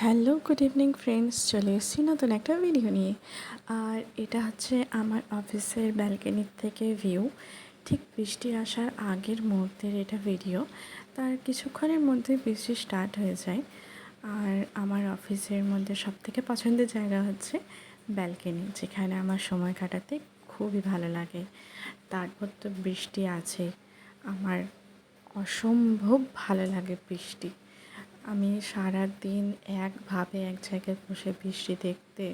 Hello, good evening friends. চলে এসেছি নতুন একটা ভিডিও নিয়ে। আর এটা হচ্ছে আমার অফিসের ব্যালকনির থেকে ভিউ। ঠিক বৃষ্টি আসার আগের মুহূর্তের এটা ভিডিও। তার কিছুক্ষণের মধ্যে বৃষ্টি স্টার্ট হয়ে যায়। আর আমার অফিসের মধ্যে সবথেকে পছন্দের জায়গা হচ্ছে ব্যালকনি, যেখানে আমার সময় কাটাতে খুবই ভালো লাগে। তারপর তো বৃষ্টি আছে, আমার অসম্ভব ভালো লাগে বৃষ্টি। আমি সারাদিন একভাবে এক জায়গায় বসে বৃষ্টি দেখতে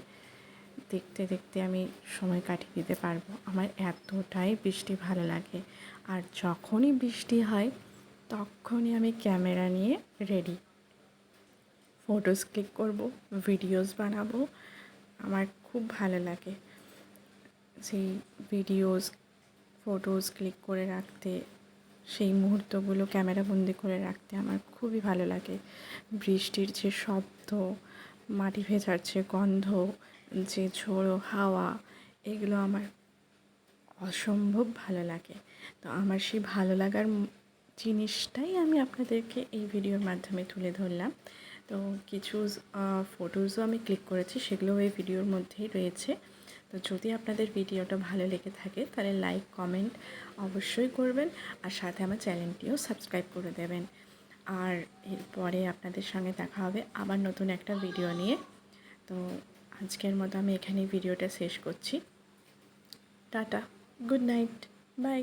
দেখতে দেখতে আমি সময় কাটিয়ে দিতে পারবো। আমার এতটাই বৃষ্টি ভালো লাগে। আর যখনই বৃষ্টি হয় তখনই আমি ক্যামেরা নিয়ে রেডি, ফটোস ক্লিক করব, ভিডিওস বানাবো। আমার খুব ভালো লাগে সেই ভিডিওস, ফটোস ক্লিক করে রাখতে, সেই মুহূর্তগুলো ক্যামেরাবন্দি করে রাখতে আমার খুবই ভালো লাগে। বৃষ্টির যে শব্দ, মাটি ভেজার যে গন্ধ, যে ঝোড়ো হাওয়া, এগুলো আমার অসম্ভব ভালো লাগে। তো আমার সেই ভালো লাগার জিনিসটাই আমি আপনাদেরকে এই ভিডিওর মাধ্যমে তুলে ধরলাম। তো কিছু ফটোজও আমি ক্লিক করেছি, সেগুলো এই ভিডিওর মধ্যেই রয়েছে। তো যদি আপনাদের ভিডিওটা ভালো লেগে থাকে তাহলে লাইক কমেন্ট অবশ্যই করবেন, আর সাথে আমার চ্যানেলটিও সাবস্ক্রাইব করে দেবেন। আর এরপরে আপনাদের সঙ্গে দেখা হবে আবার নতুন একটা ভিডিও নিয়ে। তো আজকের মতো আমি এখানেই ভিডিওটা শেষ করছি। Tata, good night, by.